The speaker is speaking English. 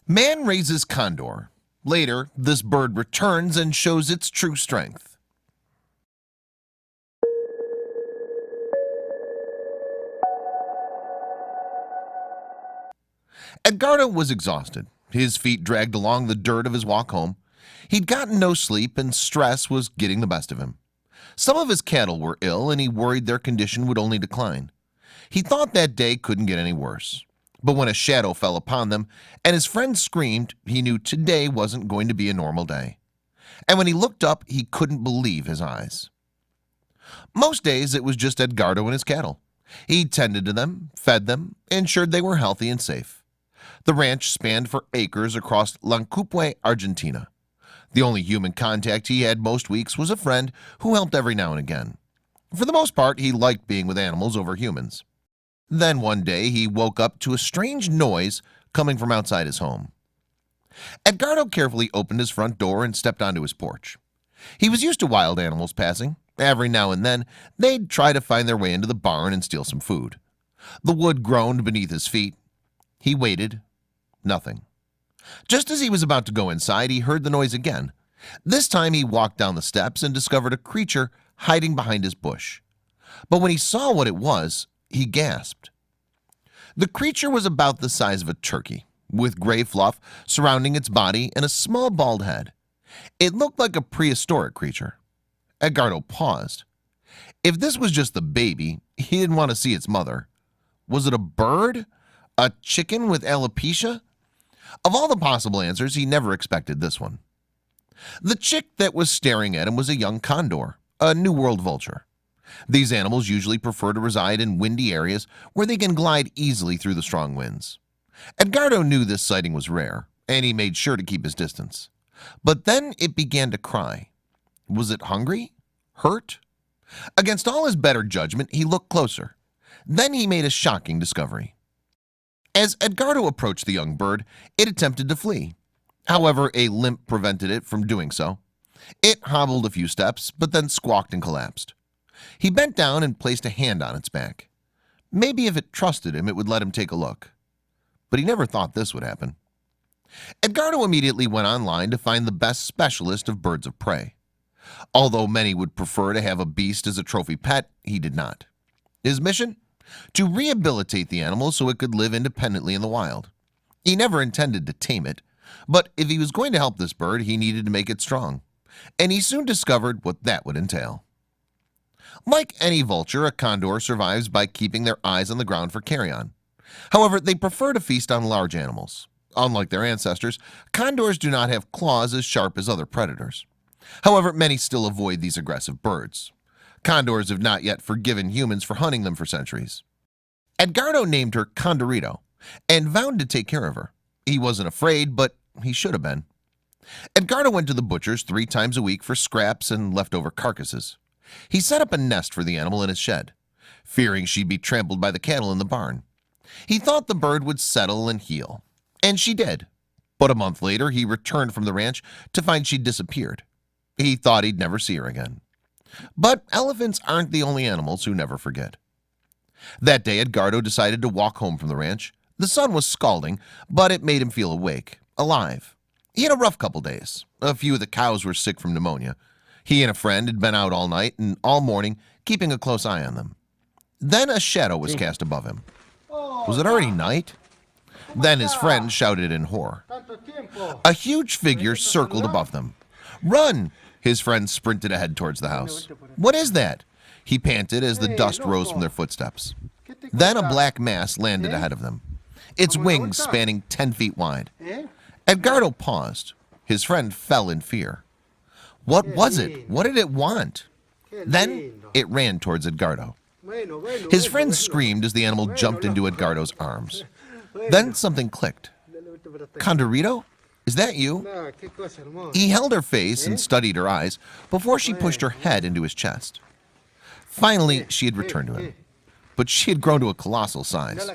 Man raises condor. Later, this bird returns and shows its true strength. Edgardo was exhausted. His feet dragged along the dirt of his walk home. He'd gotten no sleep and stress was getting the best of him. Some of his cattle were ill and he worried their condition would only decline. He thought that day couldn't get any worse. But when a shadow fell upon them and his friend screamed, he knew today wasn't going to be a normal day. And when he looked up, he couldn't believe his eyes. Most days it was just Edgardo and his cattle. He tended to them, fed them, ensured they were healthy and safe. The ranch spanned for acres across Lancupue, Argentina. The only human contact he had most weeks was a friend who helped every now and again. For the most part, he liked being with animals over humans. Then one day he woke up to a strange noise coming from outside his home. Edgardo carefully opened his front door and stepped onto his porch. He was used to wild animals passing. Every now and then they'd try to find their way into the barn and steal some food. The wood groaned beneath his feet. He waited. Nothing. Just as he was about to go inside, he heard the noise again. This time he walked down the steps and discovered a creature hiding behind his bush. But when he saw what it was, he gasped. The creature was about the size of a turkey, with gray fluff surrounding its body and a small bald head. It looked like a prehistoric creature. Edgardo paused. If this was just the baby, he didn't want to see its mother. Was it a bird? A chicken with alopecia? Of all the possible answers, he never expected this one. The chick that was staring at him was a young condor, a New World vulture. These animals usually prefer to reside in windy areas where they can glide easily through the strong winds. Edgardo knew this sighting was rare, and he made sure to keep his distance. But then it began to cry. Was it hungry? Hurt? Against all his better judgment, he looked closer. Then he made a shocking discovery. As Edgardo approached the young bird, it attempted to flee. However, a limp prevented it from doing so. It hobbled a few steps, but then squawked and collapsed. He bent down and placed a hand on its back. Maybe if it trusted him, it would let him take a look. But he never thought this would happen. Edgardo immediately went online to find the best specialist of birds of prey. Although many would prefer to have a beast as a trophy pet, he did not. His mission? To rehabilitate the animal so it could live independently in the wild. He never intended to tame it, but if he was going to help this bird, he needed to make it strong. And he soon discovered what that would entail. Like any vulture, a condor survives by keeping their eyes on the ground for carrion. However, they prefer to feast on large animals. Unlike their ancestors, condors do not have claws as sharp as other predators. However, many still avoid these aggressive birds. Condors have not yet forgiven humans for hunting them for centuries. Edgardo named her Condorito and vowed to take care of her. He wasn't afraid, but he should have been. Edgardo went to the butcher's 3 times a week for scraps and leftover carcasses. He set up a nest for the animal in his shed, fearing she'd be trampled by the cattle in the barn. He thought the bird would settle and heal, and she did. But a month later, he returned from the ranch to find she'd disappeared. He thought he'd never see her again. But elephants aren't the only animals who never forget. That day, Edgardo decided to walk home from the ranch. The sun was scalding, but it made him feel awake, alive. He had a rough couple days. A few of the cows were sick from pneumonia. He and a friend had been out all night and all morning, keeping a close eye on them. Then a shadow was cast above him. Was it already night? Then his friend shouted in horror. A huge figure circled above them. "Run!" His friend sprinted ahead towards the house. "What is that?" he panted as the dust rose from their footsteps. Then a black mass landed ahead of them, its wings spanning 10 feet wide. Edgardo paused. His friend fell in fear. What was it? What did it want? Then it ran towards Edgardo. His friend screamed as the animal jumped into Edgardo's arms. Then something clicked. "Condorito? Is that you?" He held her face and studied her eyes before she pushed her head into his chest. Finally, she had returned to him, but she had grown to a colossal size.